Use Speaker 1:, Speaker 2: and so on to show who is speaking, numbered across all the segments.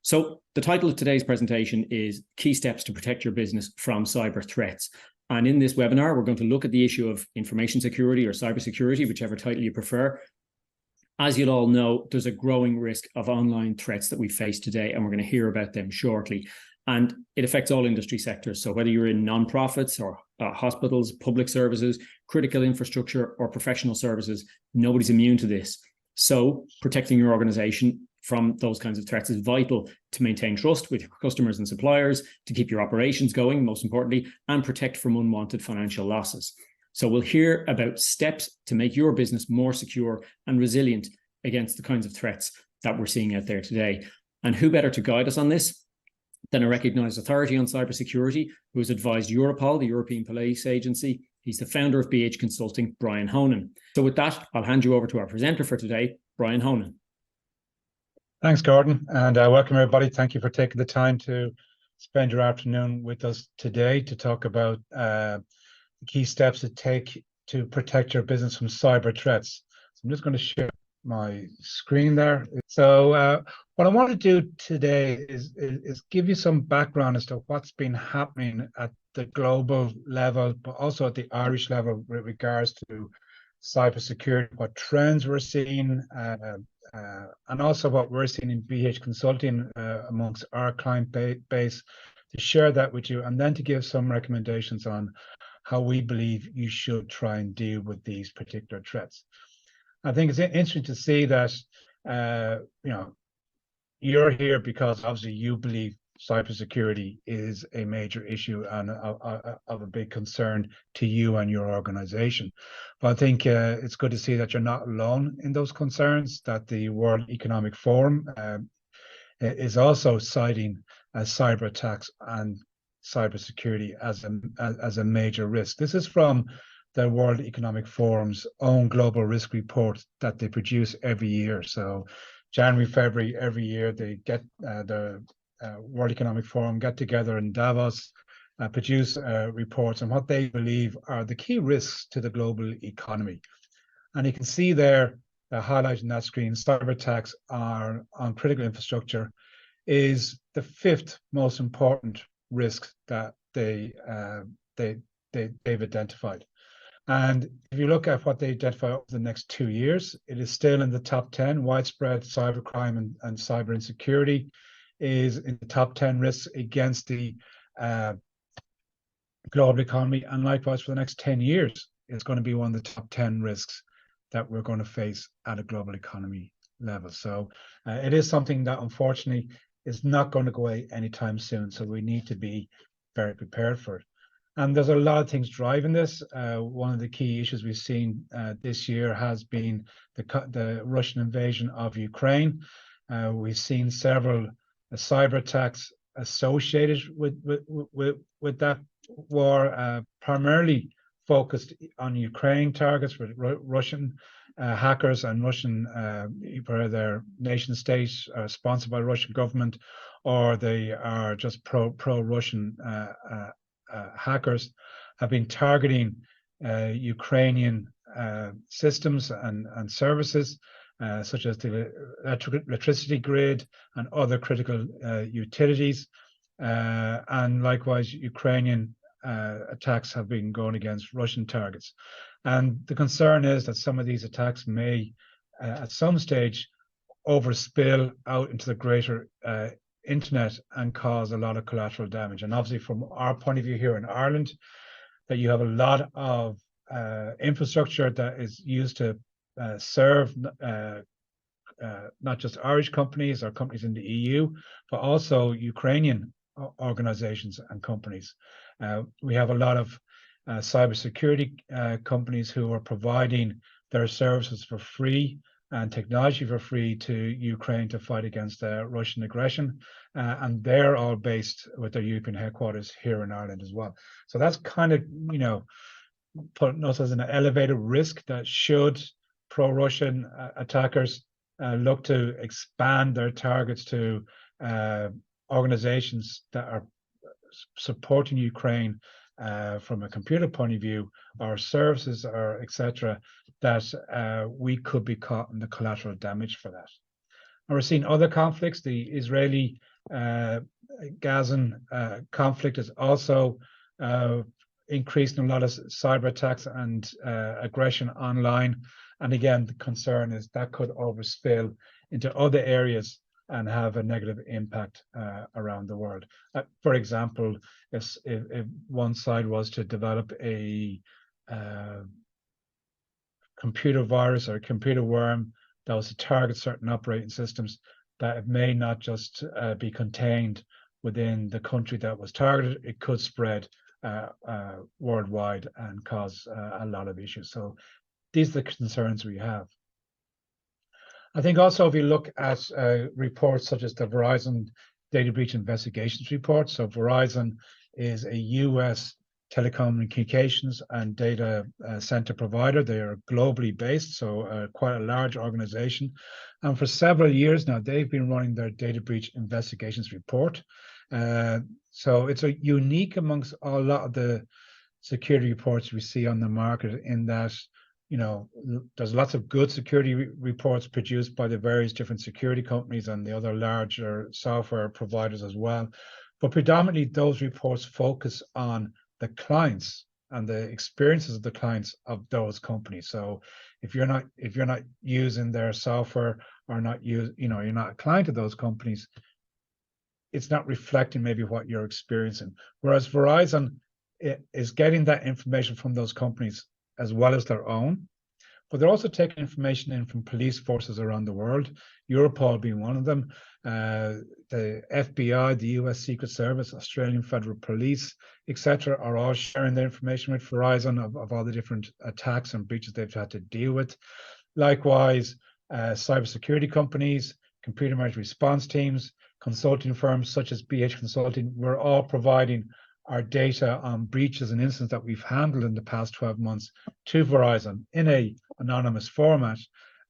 Speaker 1: So the title of today's presentation is Key Steps to Protect Your Business from Cyber Threats. And in this webinar, we're going to look at the issue of information security or cybersecurity, whichever title you prefer. As you'll all know, there's a growing risk of online threats that we face today, and we're going to hear about them shortly. And it affects all industry sectors. So whether you're in non-profits or hospitals, public services, critical infrastructure, or professional services, nobody's immune to this. So protecting your organization from those kinds of threats is vital to maintain trust with your customers and suppliers, to keep your operations going, most importantly, and protect from unwanted financial losses. So we'll hear about steps to make your business more secure and resilient against the kinds of threats that we're seeing out there today. And who better to guide us on this than a recognized authority on cybersecurity who has advised Europol, the European Police Agency. He's the founder of BH Consulting, Brian Honan. So with that, I'll hand you over to our presenter for today, Brian Honan.
Speaker 2: Thanks, Gordon, and welcome everybody. Thank you for taking the time to spend your afternoon with us today to talk about the key steps to take to protect your business from cyber threats. So I'm just going to share my screen there. So what I want to do today is give you some background as to what's been happening at the global level, but also at the Irish level with regards to cybersecurity, what trends we're seeing, and also what we're seeing in BH Consulting amongst our client base, to share that with you, and then to give some recommendations on how we believe you should try and deal with these particular threats. I think it's interesting to see that you're here because obviously you believe cybersecurity is a major issue and of a big concern to you and your organization. But I think it's good to see that you're not alone in those concerns, that the World Economic Forum is also citing cyber attacks and cybersecurity as a major risk. This is from the World Economic Forum's own global risk report that they produce every year. So January, February, every year they get the World Economic Forum get together in Davos, produce reports on what they believe are the key risks to the global economy. And you can see there, highlighted in that screen, cyber attacks are on critical infrastructure is the fifth most important risk that they've identified. And if you look at what they identify over the next 2 years, it is still in the top 10. Widespread cybercrime and cyber insecurity is in the top 10 risks against the global economy. And likewise, for the next 10 years, it's going to be one of the top 10 risks that we're going to face at a global economy level. So it is something that unfortunately is not going to go away anytime soon. So we need to be very prepared for it. And there's a lot of things driving this. One of the key issues we've seen this year has been the Russian invasion of Ukraine. We've seen several cyber attacks associated with that war, primarily focused on Ukraine targets with Russian hackers and Russian, whether they're nation states sponsored by the Russian government, or they are just pro-Russian hackers, have been targeting Ukrainian systems and services, such as the electricity grid and other critical utilities. And likewise, Ukrainian attacks have been going against Russian targets. And the concern is that some of these attacks may, at some stage, overspill out into the greater internet and cause a lot of collateral damage. And obviously, from our point of view here in Ireland, that you have a lot of infrastructure that is used to serve not just Irish companies or companies in the EU, but also Ukrainian organizations and companies. We have a lot of cybersecurity companies who are providing their services for free and technology for free to Ukraine to fight against Russian aggression. And they're all based with their European headquarters here in Ireland as well. So that's kind of, putting us as an elevated risk that should pro-Russian attackers look to expand their targets to organizations that are supporting Ukraine from a computer point of view, or services, or etc., that we could be caught in the collateral damage for that. And we're seeing other conflicts. The Israeli-Gazan conflict is also increasing a lot of cyber attacks and aggression online. And again, the concern is that could overspill into other areas and have a negative impact around the world. For example, if one side was to develop a computer virus or a computer worm that was to target certain operating systems, that it may not just be contained within the country that was targeted, it could spread worldwide and cause a lot of issues. So these are the concerns we have. I think also if you look at reports such as the Verizon Data Breach Investigations Report, so Verizon is a US telecommunications and data center provider. They are globally based, so quite a large organization. And for several years now, they've been running their data breach investigations report. So it's a unique amongst a lot of the security reports we see on the market, in that, you know, there's lots of good security reports produced by the various different security companies and the other larger software providers as well. But predominantly those reports focus on the clients and the experiences of the clients of those companies. So if you're not using their software, or you're not a client of those companies, it's not reflecting maybe what you're experiencing. Whereas Verizon is getting that information from those companies as well as their own, but they're also taking information in from police forces around the world, Europol being one of them, the FBI, the US Secret Service, Australian Federal Police, etc., are all sharing their information with Verizon of all the different attacks and breaches they've had to deal with. Likewise, cybersecurity companies, computer emergency response teams, consulting firms such as BH Consulting, we're all providing our data on breaches and incidents that we've handled in the past 12 months to Verizon in a anonymous format,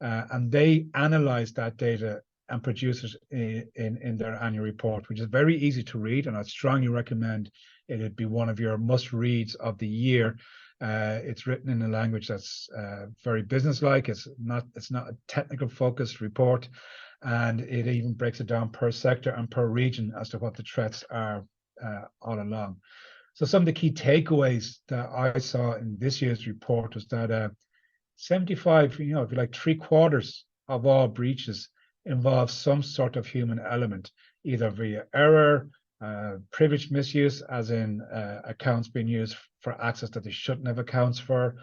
Speaker 2: and they analyze that data and produce it in their annual report, which is very easy to read, and I strongly recommend it be one of your must reads of the year. It's written in a language that's very businesslike. It's not a technical focused report, and it even breaks it down per sector and per region as to what the threats are all along. So some of the key takeaways that I saw in this year's report was that 75, if you like, 3/4 of all breaches involve some sort of human element, either via error, privilege misuse, as in accounts being used for access that they shouldn't have accounts for.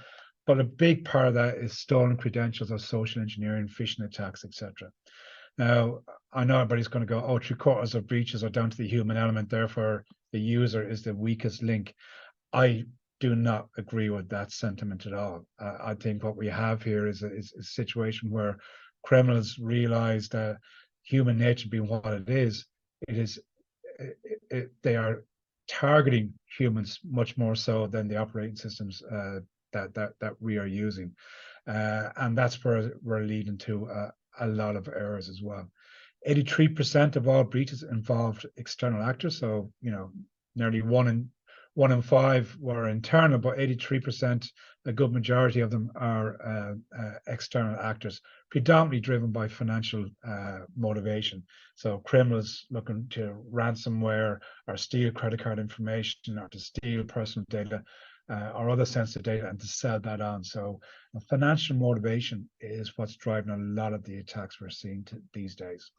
Speaker 2: But a big part of that is stolen credentials or social engineering, phishing attacks, etc. Now, I know everybody's going to go, oh, 3/4 of breaches are down to the human element, therefore the user is the weakest link. I do not agree with that sentiment at all. I think what we have here is a situation where criminals realize that human nature being what it is, they are targeting humans much more so than the operating systems that we are using. And that's where we're leading to a lot of errors as well. 83% of all breaches involved external actors. So, nearly one in five were internal, but 83%, a good majority of them are external actors, predominantly driven by financial motivation. So criminals looking to ransomware or steal credit card information or to steal personal data or other sensitive data and to sell that on. So financial motivation is what's driving a lot of the attacks we're seeing these days.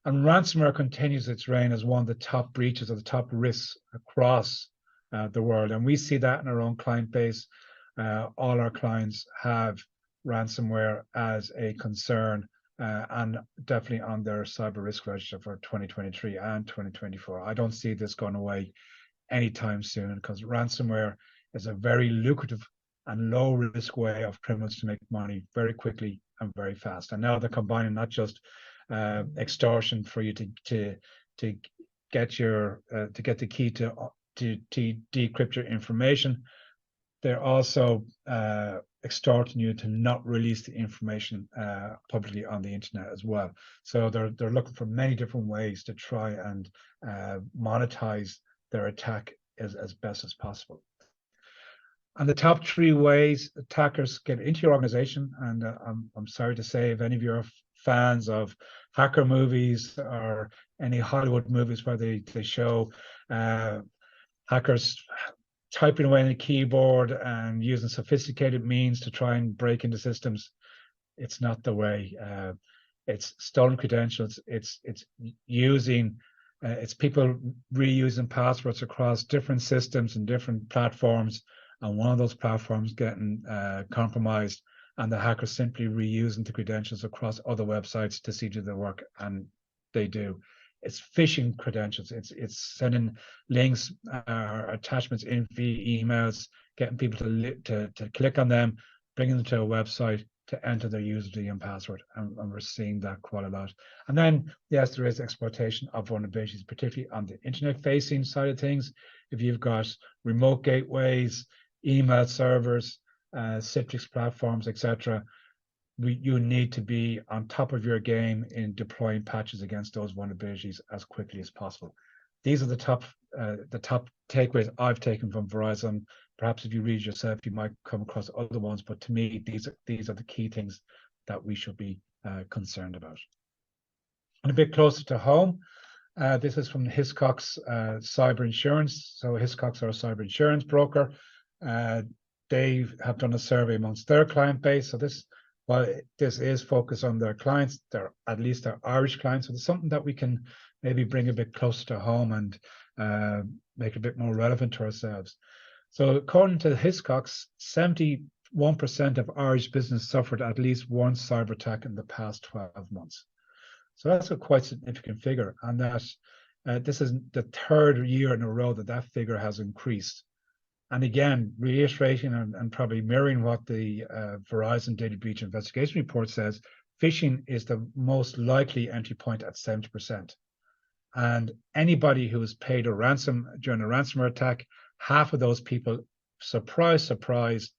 Speaker 2: And ransomware continues its reign as one of the top breaches or the top risks across the world. And we see that in our own client base. All our clients have ransomware as a concern and definitely on their cyber risk register for 2023 and 2024. I don't see this going away anytime soon, because ransomware is a very lucrative and low risk way of criminals to make money very quickly and very fast. And now they're combining not just extortion for you to get the key to decrypt your information. They're also extorting you to not release the information publicly on the internet as well. So they're looking for many different ways to try and monetize their attack as best as possible. And the top 3 ways attackers get into your organization, and I'm sorry to say, if any of you are fans of hacker movies or any Hollywood movies where they show hackers typing away on a keyboard and using sophisticated means to try and break into systems, it's not the way. It's stolen credentials. It's using it's people reusing passwords across different systems and different platforms, and one of those platforms getting compromised, and the hackers simply reusing the credentials across other websites to see do their work, and they do. It's phishing credentials. It's sending links or attachments in via emails, getting people to click on them, bringing them to a website to enter their username and password, and we're seeing that quite a lot. And then, yes, there is exploitation of vulnerabilities, particularly on the internet-facing side of things. If you've got remote gateways, email servers, Citrix platforms, etc., you need to be on top of your game in deploying patches against those vulnerabilities as quickly as possible. These are the top takeaways I've taken from Verizon. Perhaps if you read yourself, you might come across other ones, but to me, these are the key things that we should be concerned about. And a bit closer to home, this is from Hiscox Cyber Insurance. So Hiscox are a cyber insurance broker. They have done a survey amongst their client base. So while this is focused on their clients, at least their Irish clients, so it's something that we can maybe bring a bit closer to home and make it a bit more relevant to ourselves. So according to Hiscox, 71% of Irish business suffered at least one cyber attack in the past 12 months. So that's a quite significant figure, and that this is the third year in a row that figure has increased. And again, reiterating and probably mirroring what the Verizon Data Breach Investigation Report says, phishing is the most likely entry point at 70%. And anybody who is paid a ransom during a ransomware attack, half of those people, surprise, surprise,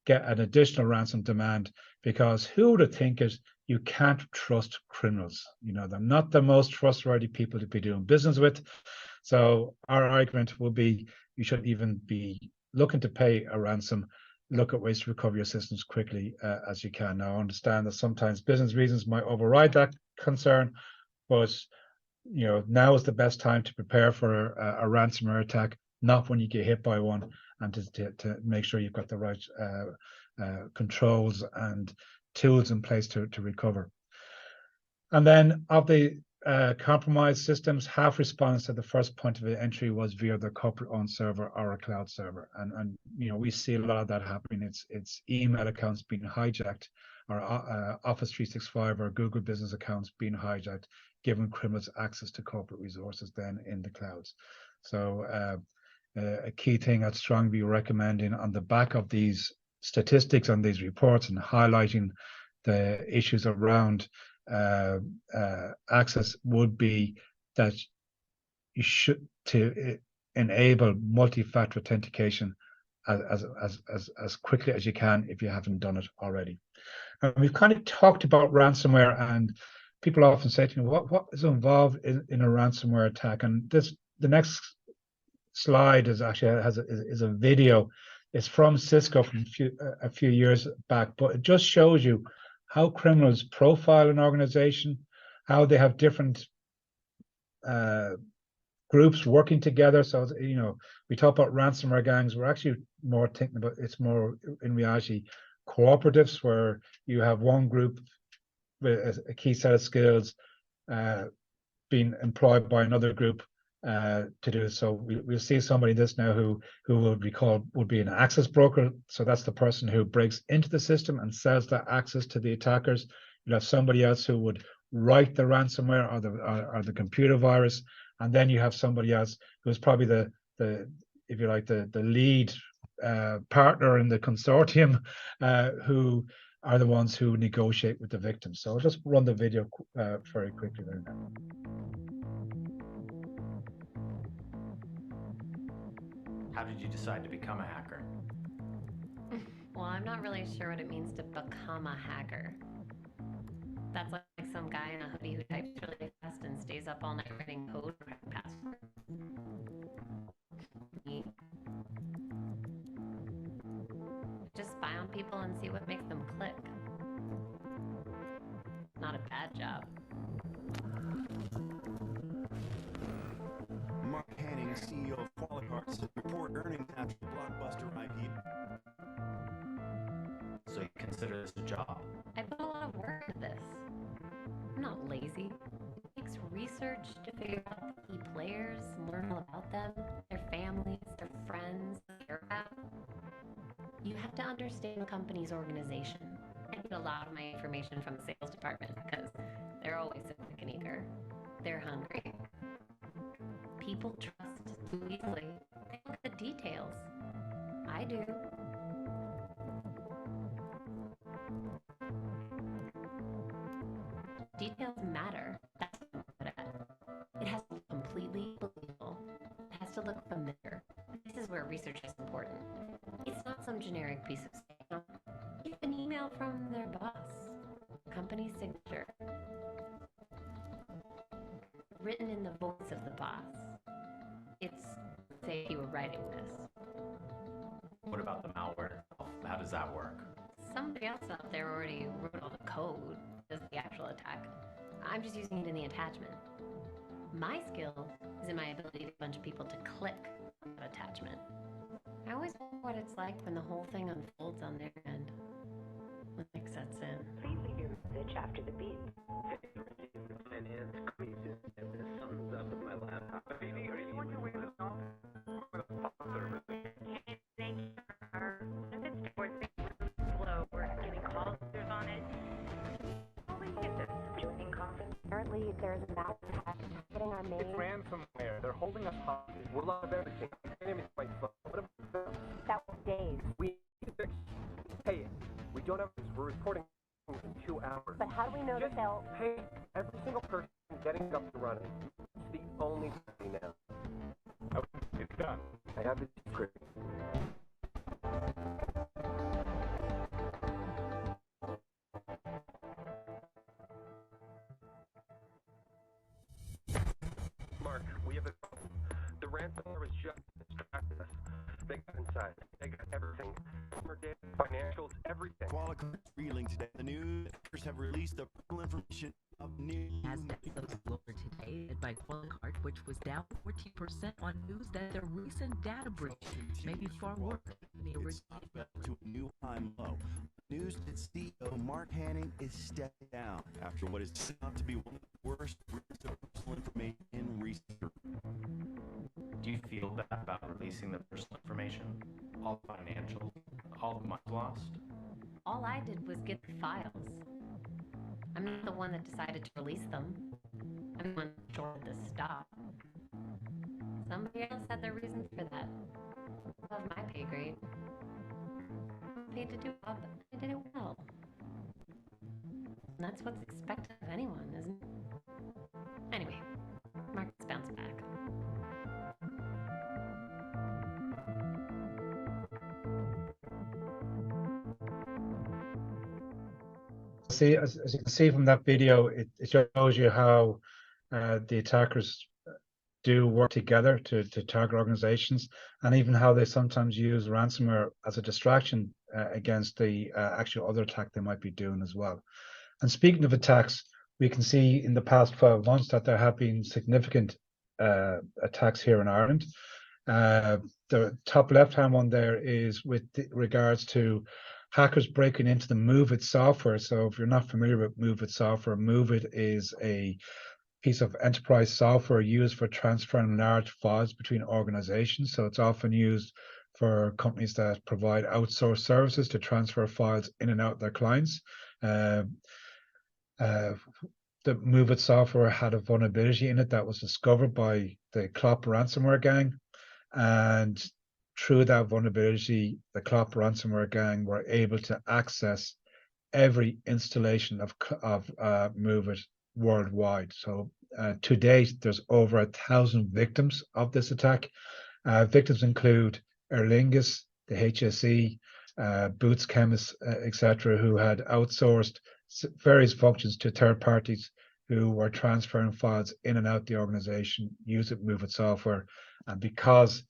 Speaker 2: get an additional ransom demand, because who would have think it? You can't trust criminals. You know, they're not the most trustworthy people to be doing business with. So our argument will be you shouldn't even be looking to pay a ransom. Look at ways to recover your systems quickly as you can. Now, I understand that sometimes business reasons might override that concern, but you know, now is the best time to prepare for a ransomware attack, not when you get hit by one, and to make sure you've got the right controls and tools in place to recover. And then of the compromised systems, half response to the first point of entry was via their corporate-owned server or a cloud server, and you know, we see a lot of that happening. It's email accounts being hijacked, or Office 365 or Google Business accounts being hijacked, giving criminals access to corporate resources then in the clouds. So a key thing I'd strongly be recommending on the back of these statistics and these reports, and highlighting the issues around access, would be that you should to enable multi-factor authentication as quickly as you can if you haven't done it already. And we've kind of talked about ransomware, and people often say to me, what is involved in a ransomware attack? And the next slide is actually is a video. It's from Cisco from a few years back, but it just shows you how criminals profile an organization, how they have different groups working together. So, you know, we talk about ransomware gangs. We're actually more thinking about, it's more in reality cooperatives, where you have one group with a key set of skills being employed by another group to do it. So we'll see somebody in this now who would be an access broker. So that's the person who breaks into the system and sells that access to the attackers. You'll have somebody else who would write the ransomware or the computer virus, and then you have somebody else who's probably the if you like the lead partner in the consortium who are the ones who negotiate with the victims. So I'll just run the video very quickly there now.
Speaker 3: How did you decide to become a hacker?
Speaker 4: Well, I'm not really sure what it means to become a hacker. That's like some guy in a hoodie who types really fast and stays up all night writing code or password. Just spy on people and see what makes them click. Not a bad
Speaker 3: top?
Speaker 4: I put a lot of work into this. I'm not lazy. It takes research to figure out the key players, learn all about them, their families, their friends, their about. You have to understand the company's organization. I get a lot of my information from the sales department because they're always so quick and eager. They're hungry. People trust too easily. They look at the details. I do. Details matter. That's what I'm good at. It has to be completely believable. It has to look familiar. This is where research is important. It's not some generic piece of spam. It's an email from their boss. Company signature. Written in the voice of the boss. It's, say, if you were writing this.
Speaker 3: What about the malware? How does that work?
Speaker 4: Somebody else out there already wrote all the code as the actual attack. I'm just using it in the attachment. My skill is in my ability to get a bunch of people to click on that attachment. I always wonder what it's like when the whole thing unfolds on their end. When it sets in.
Speaker 5: Please leave your message after the beep. Apparently, there's a massive hack getting our main.
Speaker 6: It's ransomware. They're holding us hostage. We're lost everything. My name is my phone. What about
Speaker 5: That was days.
Speaker 6: we pay it? We don't have. We're reporting in 2 hours.
Speaker 5: But how do we know that they'll?
Speaker 6: Pay every single person getting up and running. It's the only thing now. It's done. I have the secret. Mark, we have a. The ransomware was just distracted us. They got inside. They got everything. Customer data, financials, everything.
Speaker 7: Qualcomm is reeling today. The news have released the personal information of news.
Speaker 8: Nasdaq closed lower today by Qualcomm, which was down 14% on news that the recent data breach may be far worse than the original.
Speaker 7: To a new time low. News that CEO Mark Hanning is stepping down after what is out to be one of the worst breaches of personal information in recent history.
Speaker 3: Do you feel bad about releasing the personal information? All the financials? All the money lost?
Speaker 4: All I did was get the files. I'm not the one that decided to release them. I'm the one that shorted the stock. Somebody else had their reasons for that. Above my pay grade. Paid to do a job, and I did it well. And that's what's expected of anyone, isn't it? Anyway, markets bounce back.
Speaker 2: See, as you can see from that video, it shows you how the attackers do work together to target organizations, and even how they sometimes use ransomware as a distraction against the actual other attack they might be doing as well. And speaking of attacks, we can see in the past 12 months that there have been significant attacks here in Ireland. The top left-hand one there is with regards to hackers breaking into the MoveIt software. So if you're not familiar with MoveIt software, MoveIt is a piece of enterprise software used for transferring large files between organizations. So it's often used for companies that provide outsourced services to transfer files in and out of their clients. The MoveIt software had a vulnerability in it that was discovered by the Clop ransomware gang. And through that vulnerability, the Clop ransomware gang were able to access every installation of MoveIt worldwide. So to date, there's over 1,000 victims of this attack. Victims include Aer Lingus, the HSE, Boots Chemists, etc., who had outsourced various functions to third parties who were transferring files in and out the organization using MoveIt software. And because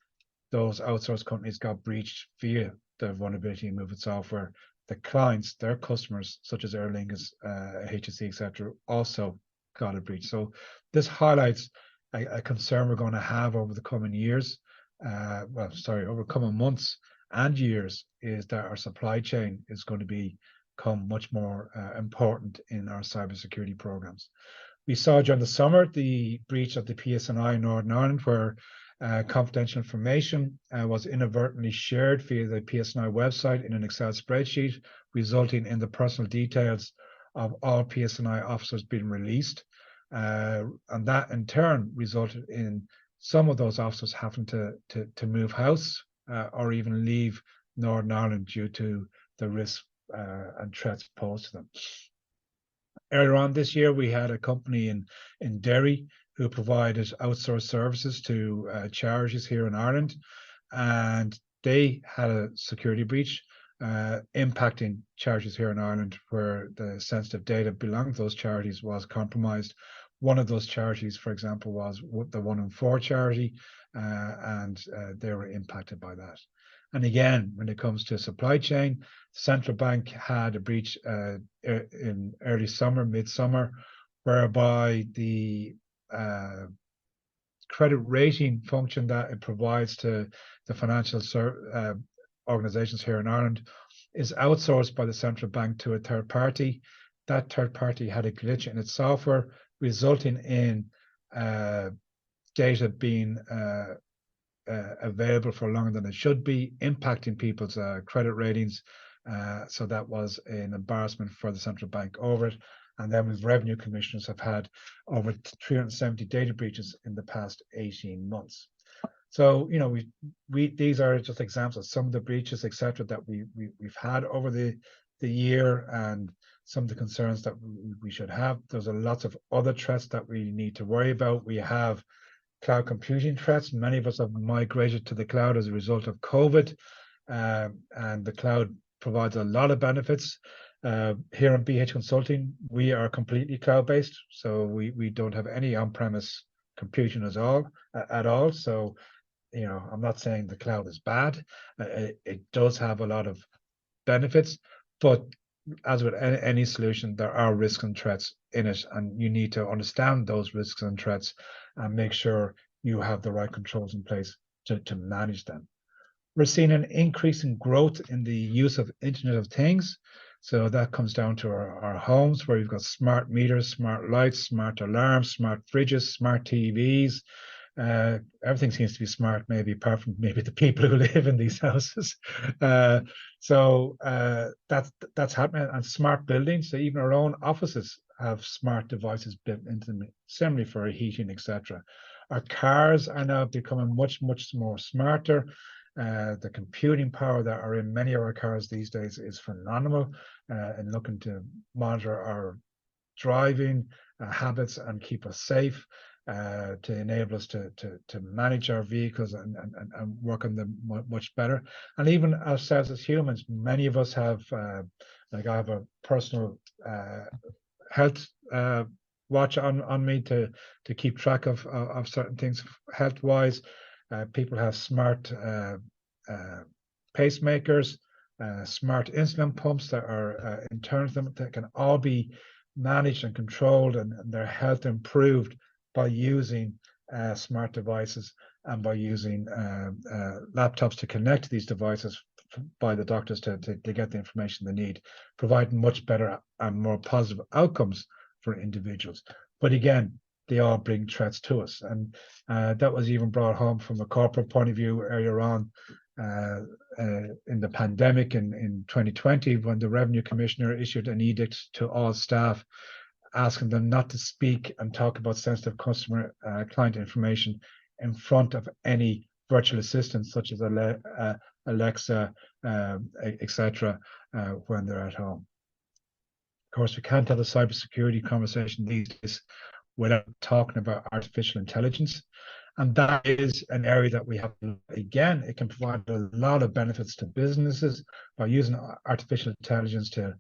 Speaker 2: those outsourced companies got breached via the vulnerability in MoveIt software, the clients, their customers, such as Aer Lingus, HSE, etc., also got a breach. So this highlights a concern we're going to have over the coming years, over coming months and years, is that our supply chain is going to be become much more important in our cybersecurity programs. We saw during the summer the breach of the PSNI in Northern Ireland, where confidential information was inadvertently shared via the PSNI website in an Excel spreadsheet, resulting in the personal details of all PSNI officers being released. And that in turn resulted in some of those officers having to move house or even leave Northern Ireland due to the risks and threats posed to them. Earlier on this year, we had a company in Derry who provided outsourced services to charities here in Ireland, and they had a security breach impacting charities here in Ireland, where the sensitive data belonging to those charities was compromised. One of those charities, for example, was the 1 in 4 charity, and they were impacted by that. And again, when it comes to supply chain, the central bank had a breach in early summer, midsummer, whereby the credit rating function that it provides to the financial organizations here in Ireland is outsourced by the central bank to a third party. That third party had a glitch in its software, resulting in data being available for longer than it should be, impacting people's credit ratings. So that was an embarrassment for the central bank over it. And then with revenue commissioners have had over 370 data breaches in the past 18 months. So, you know, these are just examples of some of the breaches, etc., that we've had over the year, and some of the concerns that we should have. There's a lots of other threats that we need to worry about. We have cloud computing threats. Many of us have migrated to the cloud as a result of COVID, and the cloud provides a lot of benefits. Here in BH Consulting, we are completely cloud-based, so we don't have any on-premise computing at all. So, you know, I'm not saying the cloud is bad. It does have a lot of benefits, but as with any solution, there are risks and threats in it, and you need to understand those risks and threats and make sure you have the right controls in place to manage them. We're seeing an increase in growth in the use of Internet of Things. So that comes down to our homes, where we've got smart meters, smart lights, smart alarms, smart fridges, smart TVs. Everything seems to be smart, maybe apart from maybe the people who live in these houses. So that's happening. And smart buildings, so even our own offices have smart devices built into them, similarly for heating, etc. Our cars are now becoming much more smarter. The computing power that are in many of our cars these days is phenomenal, in looking to monitor our driving habits and keep us safe, to enable us to manage our vehicles and work on them much better. And even ourselves as humans, many of us have, like I have a personal health watch on me to keep track of certain things health wise. People have smart pacemakers, smart insulin pumps that are internal to them, that can all be managed and controlled, and their health improved by using smart devices and by using laptops to connect to these devices by the doctors to get the information they need, providing much better and more positive outcomes for individuals. But again, they all bring threats to us, and that was even brought home from a corporate point of view earlier on in the pandemic in 2020, when the Revenue Commissioner issued an edict to all staff asking them not to speak and talk about sensitive customer client information in front of any virtual assistants such as Alexa, etc., when they're at home. Of course, we can't have a cybersecurity conversation these days without talking about artificial intelligence. And that is an area that we have, again, it can provide a lot of benefits to businesses by using artificial intelligence to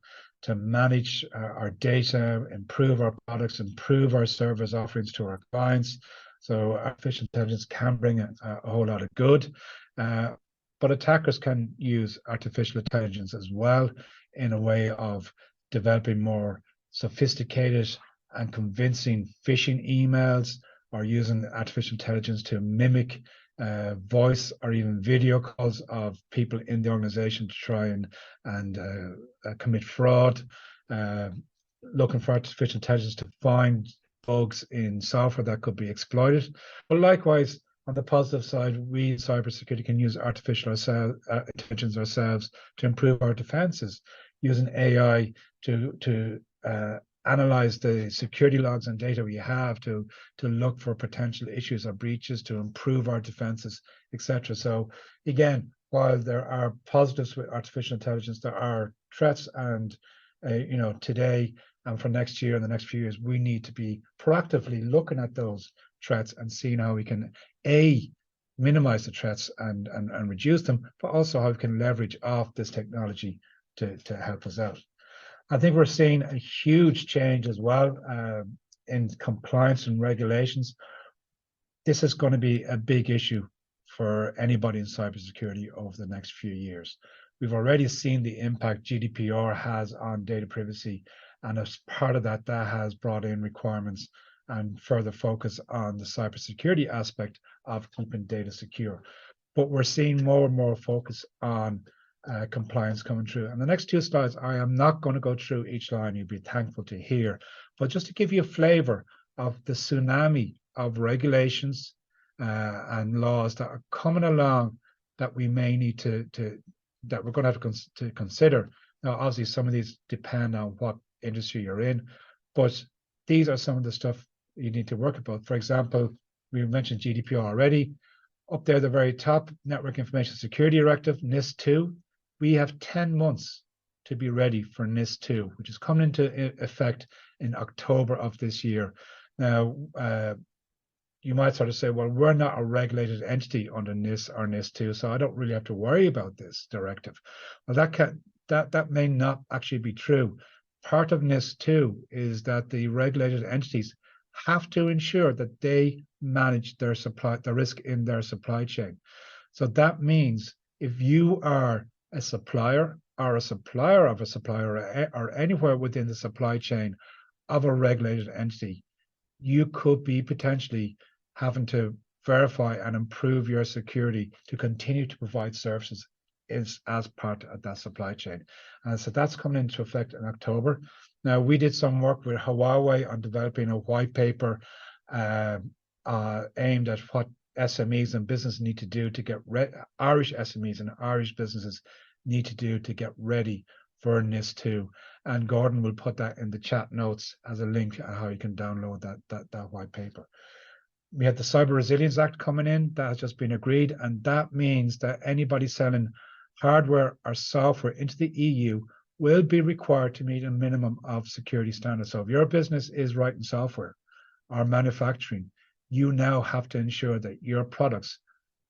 Speaker 2: manage our data, improve our products, improve our service offerings to our clients. So artificial intelligence can bring a whole lot of good. But attackers can use artificial intelligence as well in a way of developing more sophisticated and convincing phishing emails, or using artificial intelligence to mimic voice or even video calls of people in the organization to try and commit fraud, looking for artificial intelligence to find bugs in software that could be exploited. But likewise, on the positive side, we in cybersecurity can use artificial intelligence ourselves to improve our defenses, using AI to analyze the security logs and data we have to look for potential issues or breaches, to improve our defenses, etc. So again, while there are positives with artificial intelligence, there are threats, and today and for next year and the next few years, we need to be proactively looking at those threats and seeing how we can minimize the threats and reduce them, but also how we can leverage off this technology to help us out. I think we're seeing a huge change as well in compliance and regulations. This is going to be a big issue for anybody in cybersecurity over the next few years. We've already seen the impact GDPR has on data privacy, and as part of that, that has brought in requirements and further focus on the cybersecurity aspect of keeping data secure. But we're seeing more and more focus on compliance coming through. And the next two slides, I am not going to go through each line, you'll be thankful to hear, but just to give you a flavor of the tsunami of regulations and laws that are coming along that we may need that we're going to have to consider. Now, obviously, some of these depend on what industry you're in, but these are some of the stuff you need to work about. For example, we mentioned GDPR already. Up there, the very top, Network Information Security Directive, NIS 2. We have 10 months to be ready for NIS 2, which is coming into effect in October of this year. Now, you might sort of say, well, we're not a regulated entity under NIS or NIS 2, so I don't really have to worry about this directive. Well, that may not actually be true. Part of NIS 2 is that the regulated entities have to ensure that they manage the risk in their supply chain. So that means if you are a supplier or a supplier of a supplier or anywhere within the supply chain of a regulated entity, you could be potentially having to verify and improve your security to continue to provide services as part of that supply chain. And so that's coming into effect in October. Now, we did some work with Huawei on developing a white paper aimed at what SMEs and businesses need to do to get Irish SMEs and Irish businesses need to do to get ready for NIS 2. And Gordon will put that in the chat notes as a link on how you can download that white paper. We had the Cyber Resilience Act coming in, that has just been agreed, and that means that anybody selling hardware or software into the EU will be required to meet a minimum of security standards. So if your business is writing software or manufacturing, you now have to ensure that your products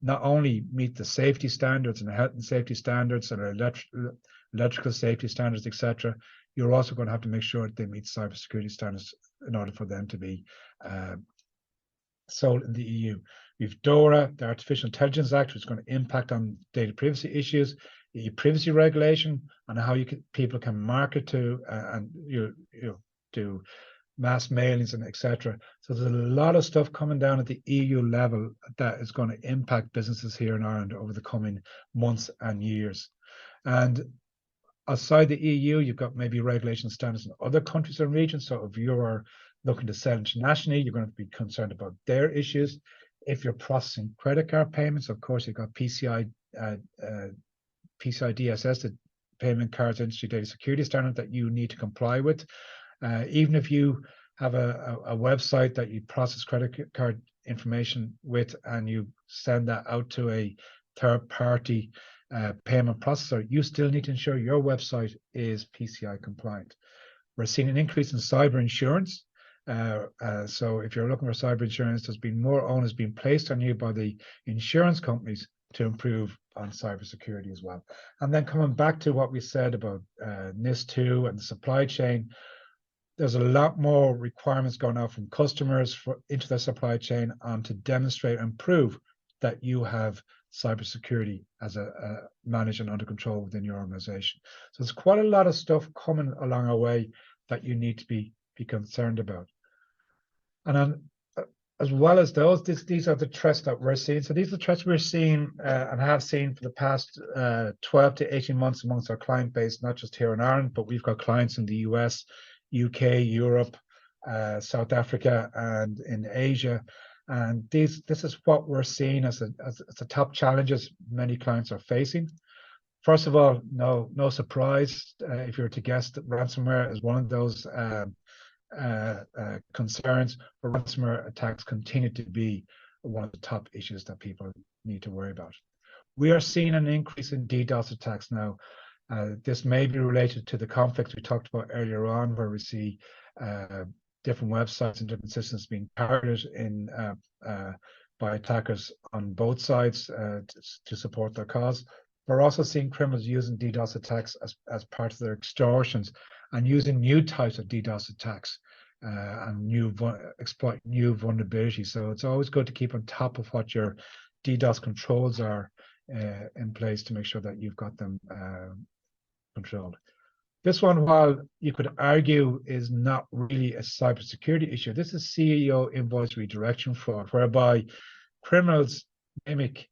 Speaker 2: not only meet the safety standards and health and safety standards and electrical safety standards, etc., you're also going to have to make sure that they meet cybersecurity standards in order for them to be sold in the EU. We've DORA, the Artificial Intelligence Act, which is going to impact on data privacy issues, the privacy regulation, and how people can market to and do mass mailings and etc. So there's a lot of stuff coming down at the EU level that is going to impact businesses here in Ireland over the coming months and years. And outside the EU, you've got maybe regulation standards in other countries and regions. So if you are looking to sell internationally, you're going to be concerned about their issues. If you're processing credit card payments, of course, you've got PCI DSS, the Payment Cards Industry Data Security Standard that you need to comply with. Even if you have a website that you process credit card information with and you send that out to a third-party payment processor, you still need to ensure your website is PCI compliant. We're seeing an increase in cyber insurance. So if you're looking for cyber insurance, there's been more onus being placed on you by the insurance companies to improve on cybersecurity as well. And then coming back to what we said about NIS 2 and the supply chain, there's a lot more requirements going out from customers into their supply chain to demonstrate and prove that you have cybersecurity as a managed and under control within your organization. So there's quite a lot of stuff coming along our way that you need to be concerned about. And then as well as those, these are the threats that we're seeing. So these are the threats we're seeing and have seen for the past 12 to 18 months amongst our client base, not just here in Ireland, but we've got clients in the US, UK, Europe, South Africa, and in Asia. And this is what we're seeing as the top challenges many clients are facing. First of all, no surprise if you were to guess that ransomware is one of those concerns, but ransomware attacks continue to be one of the top issues that people need to worry about. We are seeing an increase in DDoS attacks now. This may be related to the conflicts we talked about earlier on, where we see different websites and different systems being targeted by attackers on both sides to support their cause. We're also seeing criminals using DDoS attacks as part of their extortions and using new types of DDoS attacks and exploit new vulnerabilities. So it's always good to keep on top of what your DDoS controls are in place to make sure that you've got them controlled. This one, while you could argue is not really a cybersecurity issue, this is CEO invoice redirection fraud, whereby criminals mimic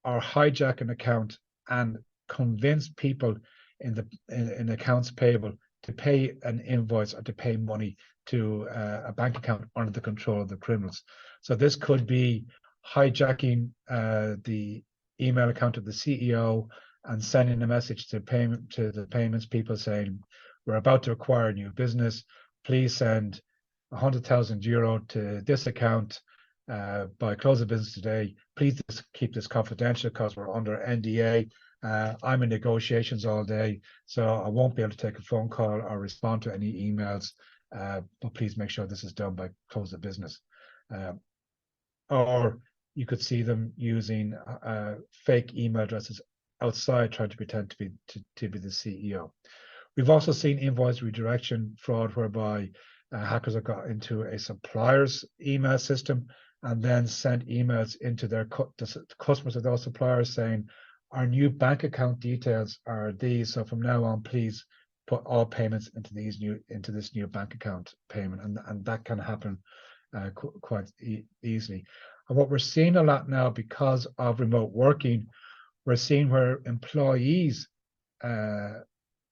Speaker 2: or hijack an account and convince people in accounts payable to pay an invoice or to pay money to a bank account under the control of the criminals. So this could be hijacking the email account of the CEO and sending a message to the payments people saying, we're about to acquire a new business. Please send 100,000 euro to this account by close of business today. Please keep this confidential because we're under NDA. I'm in negotiations all day, so I won't be able to take a phone call or respond to any emails, but please make sure this is done by close of business. Or you could see them using fake email addresses outside trying to pretend to be the CEO. We've also seen invoice redirection fraud whereby hackers have got into a supplier's email system and then sent emails into the customers of those suppliers saying, our new bank account details are these, so from now on, please put all payments into this new bank account payment, and that can happen quite easily. And what we're seeing a lot now because of remote working, we're seeing where employees'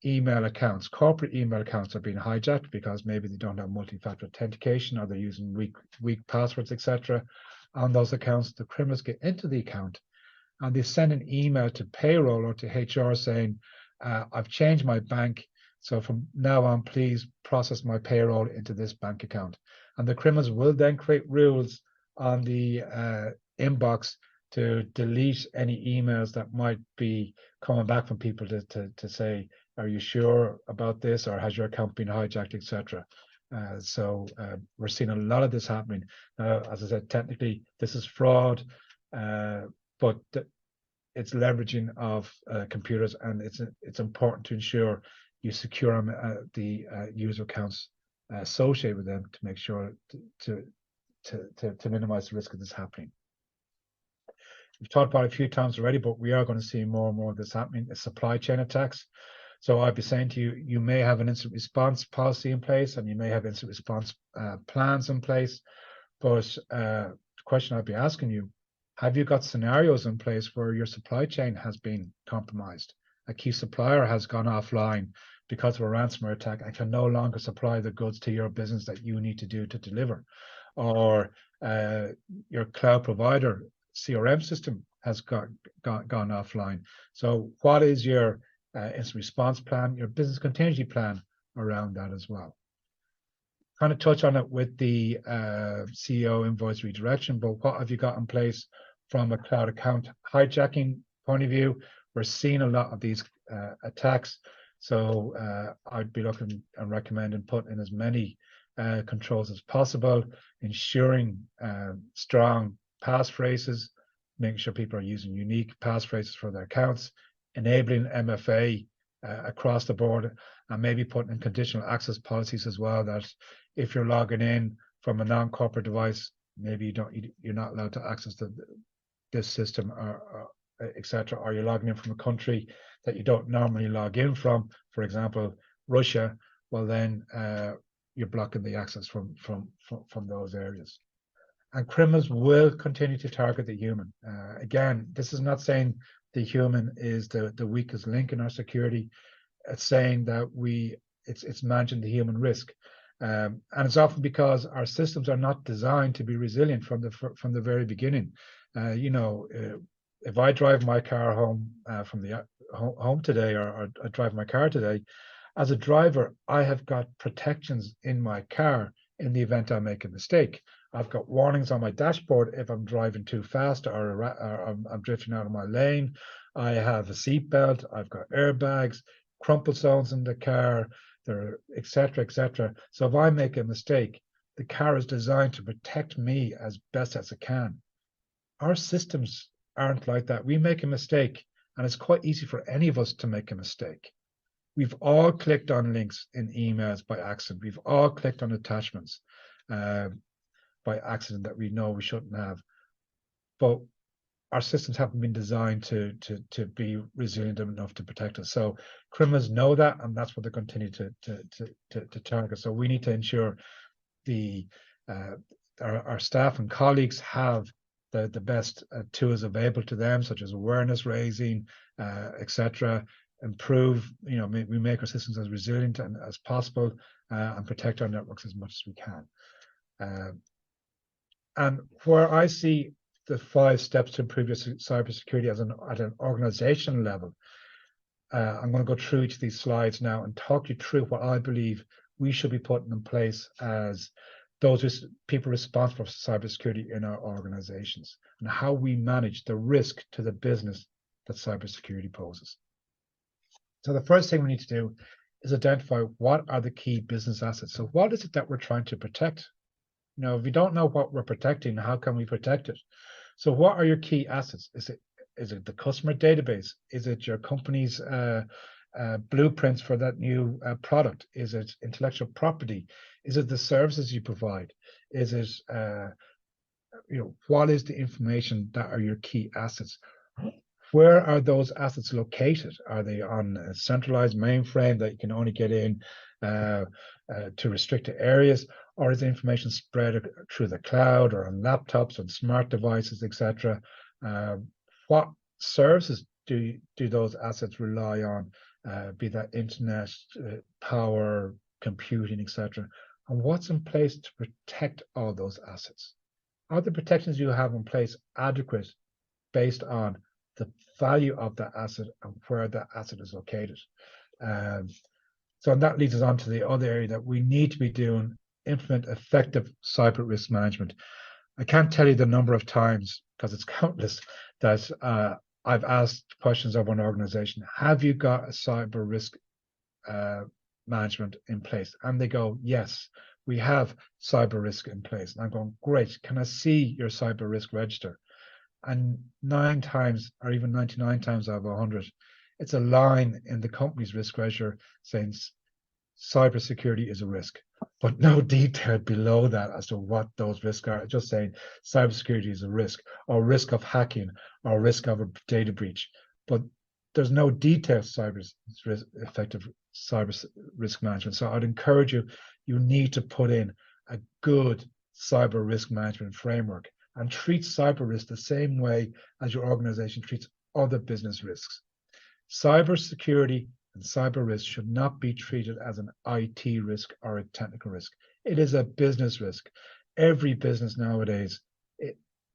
Speaker 2: email accounts, corporate email accounts are being hijacked because maybe they don't have multi-factor authentication or they're using weak passwords, etc. On those accounts, the criminals get into the account and they send an email to payroll or to HR saying, I've changed my bank, so from now on, please process my payroll into this bank account. And the criminals will then create rules on the inbox to delete any emails that might be coming back from people to say, are you sure about this, or has your account been hijacked, etc. So we're seeing a lot of this happening. As I said, technically this is fraud, but it's leveraging of computers, and it's important to ensure you secure the user accounts associated with them to make sure to minimize the risk of this happening. We've talked about it a few times already, but we are going to see more and more of this happening. It's supply chain attacks. So I'd be saying to you, you may have an incident response policy in place and you may have incident response plans in place, but the question I'd be asking you, have you got scenarios in place where your supply chain has been compromised? A key supplier has gone offline because of a ransomware attack and can no longer supply the goods to your business that you need to do to deliver. Or your cloud provider CRM system has gone offline. So what is your incident response plan, your business contingency plan around that as well? Kind of touch on it with the CEO invoice redirection, but what have you got in place from a cloud account hijacking point of view? We're seeing a lot of these attacks. So I'd be looking and recommending putting in as many controls as possible, ensuring strong passphrases, making sure people are using unique passphrases for their accounts, enabling MFA across the board, and maybe putting in conditional access policies as well, that if you're logging in from a non-corporate device, maybe you're not allowed to access this system or etc. Or you're logging in from a country that you don't normally log in from, for example, Russia. Well, then you're blocking the access from those areas. And criminals will continue to target the human. Again, this is not saying the human is the weakest link in our security. It's saying that it's managing the human risk. And it's often because our systems are not designed to be resilient from the very beginning. If I drive my car home from the home today, or I drive my car today, as a driver, I have got protections in my car in the event I make a mistake. I've got warnings on my dashboard if I'm driving too fast or I'm drifting out of my lane. I have a seat belt. I've got airbags, crumple zones in the car, there, etc., etc. So if I make a mistake, the car is designed to protect me as best as it can. Our systems aren't like that. We make a mistake, and it's quite easy for any of us to make a mistake. We've all clicked on links in emails by accident. We've all clicked on attachments by accident that we know we shouldn't have. But our systems haven't been designed to be resilient enough to protect us. So criminals know that, and that's what they continue to target. So we need to ensure our staff and colleagues have the best tools available to them, such as awareness raising, etc. Improve, we make our systems as resilient as possible, and protect our networks as much as we can. And where I see the 5 steps to improve your cybersecurity at an organizational level, I'm going to go through each of these slides now and talk you through what I believe we should be putting in place as those people responsible for cybersecurity in our organizations, and how we manage the risk to the business that cybersecurity poses. So the first thing we need to do is identify what are the key business assets. So what is it that we're trying to protect? If we don't know what we're protecting, how can we protect it? So what are your key assets? Is it the customer database? Is it your company's blueprints for that new product? Is it intellectual property? Is it the services you provide? Is it what is the information that are your key assets? Where are those assets located? Are they on a centralized mainframe that you can only get in to restricted areas? Or is the information spread through the cloud or on laptops and smart devices, etc.? What services do those assets rely on, be that internet, power, computing, etc.? And what's in place to protect all those assets? Are the protections you have in place adequate based on the value of that asset and where that asset is located? So that leads us on to the other area that we need to be doing: implement effective cyber risk management. I can't tell you the number of times, because it's countless, that I've asked questions of an organization: have you got a cyber risk management in place? And they go, yes, we have cyber risk in place. And I'm going, great, can I see your cyber risk register? And 9 times, or even 99 times out of 100, it's a line in the company's risk register saying cybersecurity is a risk, but no detail below that as to what those risks are. Just saying cybersecurity is a risk, or risk of hacking, or risk of a data breach. But there's no detailed effective cyber risk management. So I'd encourage you need to put in a good cyber risk management framework and treat cyber risk the same way as your organization treats other business risks. Cybersecurity and cyber risk should not be treated as an IT risk or a technical risk. It is a business risk. Every business nowadays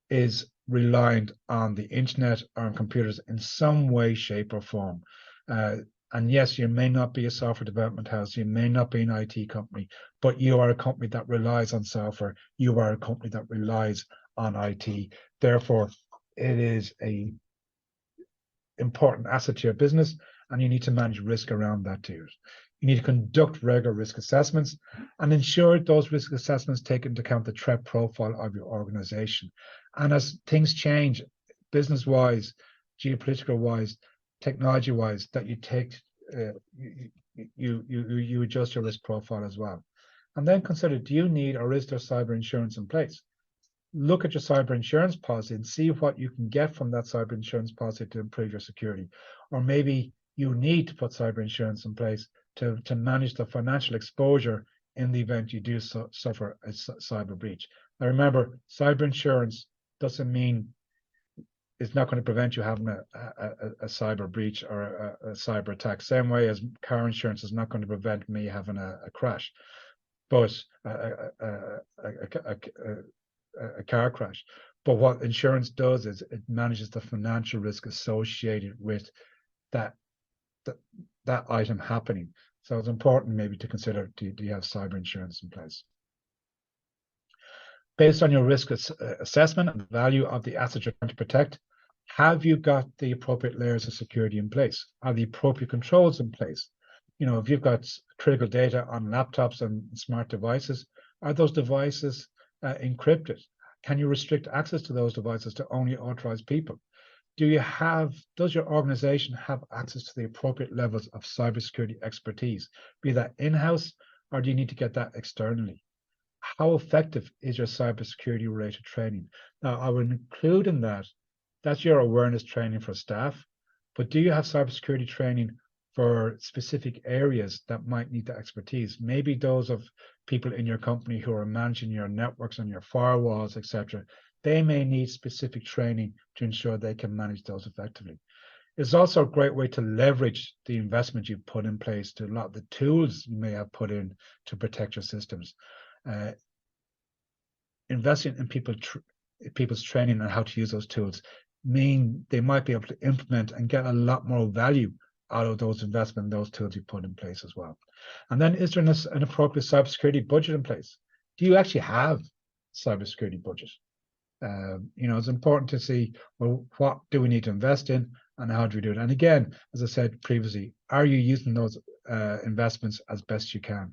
Speaker 2: is reliant on the internet or on computers in some way, shape, or form. And yes, you may not be a software development house, you may not be an IT company, but you are a company that relies on software. You are a company that relies on IT. Therefore, it is a important asset to your business, and you need to manage risk around that too. You need to conduct regular risk assessments and ensure those risk assessments take into account the threat profile of your organization. And as things change, business-wise, geopolitical-wise, technology-wise, that you take, you adjust your risk profile as well. And then consider, do you need, or is there cyber insurance in place? Look at your cyber insurance policy and see what you can get from that cyber insurance policy to improve your security. Or maybe you need to put cyber insurance in place to manage the financial exposure in the event you do suffer a cyber breach. Now remember, cyber insurance doesn't mean it's not going to prevent you having a cyber breach or a cyber attack. Same way as car insurance is not going to prevent me having a crash, but a car crash. But what insurance does is it manages the financial risk associated with that item happening. So it's important maybe to consider, do you have cyber insurance in place? Based on your risk assessment and the value of the assets you're trying to protect, have you got the appropriate layers of security in place? Are the appropriate controls in place? You know, if you've got critical data on laptops and smart devices, are those devices encrypted? Can you restrict access to those devices to only authorized people? Does your organization have access to the appropriate levels of cybersecurity expertise, be that in-house, or do you need to get that externally? How effective is your cybersecurity related training? Now, I would include in that's your awareness training for staff, but do you have cybersecurity training for specific areas that might need the expertise? Maybe those of people in your company who are managing your networks and your firewalls, etc. They may need specific training to ensure they can manage those effectively. It's also a great way to leverage the investment you've put in place, to a lot of the tools you may have put in to protect your systems. Investing in people's training on how to use those tools mean they might be able to implement and get a lot more value out of those investments, those tools you put in place as well. And then, is there an appropriate cybersecurity budget in place? Do you actually have a cybersecurity budget? You know, it's important to see, well, what do we need to invest in and how do we do it? And again, as I said previously, are you using those investments as best you can?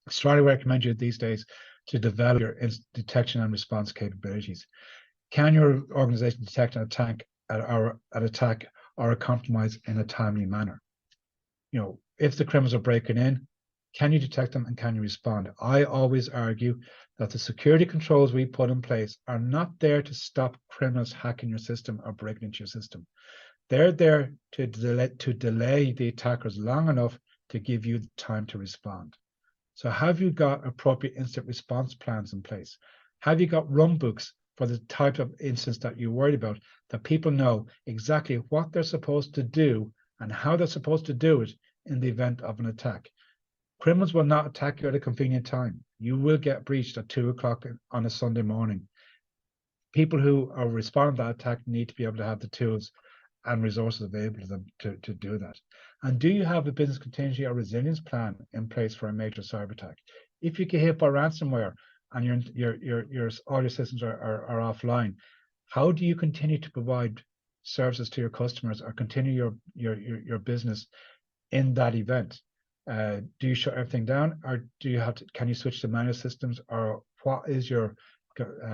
Speaker 2: I strongly recommend you these days to develop your detection and response capabilities. Can your organization detect an attack or a compromise in a timely manner? You know, if the criminals are breaking in, can you detect them and can you respond? I always argue that the security controls we put in place are not there to stop criminals hacking your system or breaking into your system. They're there to delay the attackers long enough to give you the time to respond. So have you got appropriate incident response plans in place? Have you got run books for the type of incidents that you're worried about, that people know exactly what they're supposed to do and how they're supposed to do it in the event of an attack? Criminals will not attack you at a convenient time. You will get breached at 2 o'clock on a Sunday morning. People who are responding to that attack need to be able to have the tools and resources available to them to do that. And do you have a business contingency or resilience plan in place for a major cyber attack? If you get hit by ransomware and all your systems are offline, how do you continue to provide services to your customers or continue your business in that event? Do you shut everything down, or do you can you switch to manual systems, or what is your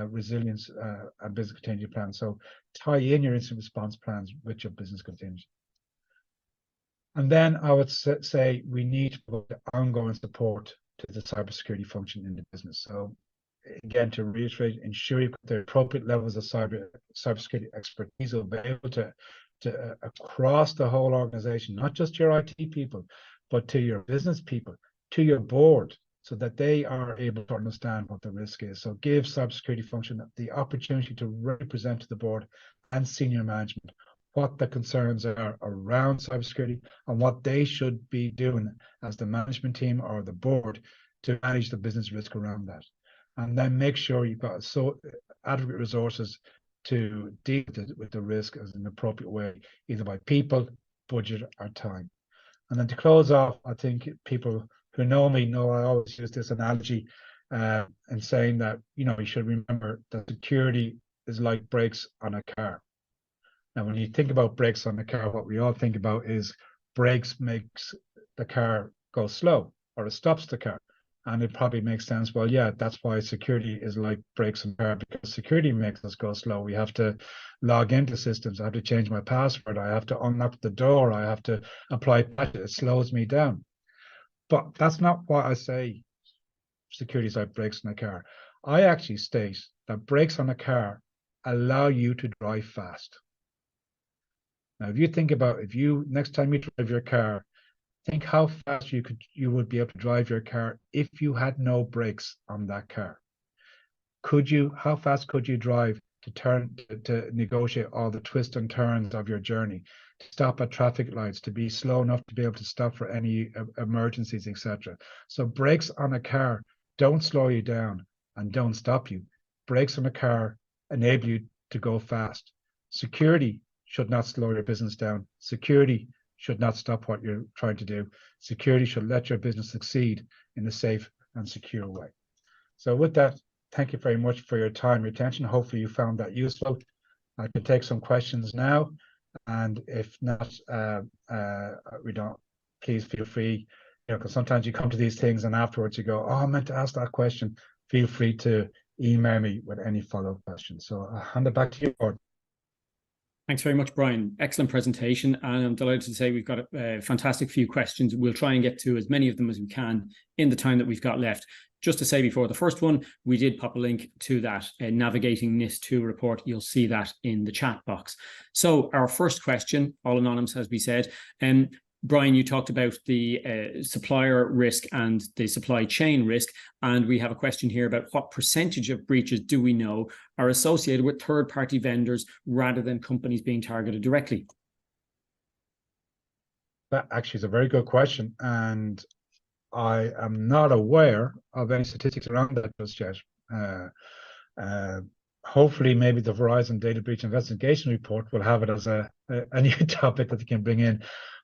Speaker 2: resilience and business contingency plan? So tie in your incident response plans with your business contingency. And then I would say we need to provide ongoing support to the cybersecurity function in the business. So again, to reiterate, ensure you've got the appropriate levels of cybersecurity expertise available to across the whole organization, not just your IT people, but to your business people, to your board, so that they are able to understand what the risk is. So give cybersecurity function the opportunity to represent to the board and senior management what the concerns are around cybersecurity and what they should be doing as the management team or the board to manage the business risk around that. And then make sure you've got adequate resources to deal with the risk as an appropriate way, either by people, budget, or time. And then to close off, I think people who know me know I always use this analogy in saying that, you know, you should remember that security is like brakes on a car. Now, when you think about brakes on a car, what we all think about is brakes makes the car go slow, or it stops the car. And it probably makes sense. Well, yeah, that's why security is like brakes on a car, because security makes us go slow. We have to log into systems. I have to change my password. I have to unlock the door. I have to apply patches. It slows me down. But that's not why I say security is like brakes on a car. I actually state that brakes on a car allow you to drive fast. Now, if you think about, if you next time you drive your car, think how fast you would be able to drive your car if you had no brakes on that car. How fast could you drive to negotiate all the twists and turns of your journey, to stop at traffic lights, to be slow enough to be able to stop for any emergencies, etc. So brakes on a car don't slow you down and don't stop you. Brakes on a car enable you to go fast. Security should not slow your business down. Security should not stop what you're trying to do. Security should let your business succeed in a safe and secure way. So with that, thank you very much for your time, your attention. Hopefully you found that useful. I can take some questions now, and if not, we don't, please feel free, because sometimes you come to these things and afterwards you go, oh, I meant to ask that question. Feel free to email me with any follow-up questions. So I'll hand it back to you, Gordon.
Speaker 1: Thanks very much, Brian. Excellent presentation. And I'm delighted to say we've got a fantastic few questions. We'll try and get to as many of them as we can in the time that we've got left. Just to say before the first one, we did pop a link to that Navigating NIST2 report. You'll see that in the chat box. So our first question, all anonymous, as we said, Brian, you talked about the supplier risk and the supply chain risk, and we have a question here about what percentage of breaches do we know are associated with third-party vendors rather than companies being targeted directly?
Speaker 2: That actually is a very good question, and I am not aware of any statistics around that just yet. Hopefully, maybe the Verizon Data Breach Investigation Report will have it as a new topic that they can bring in.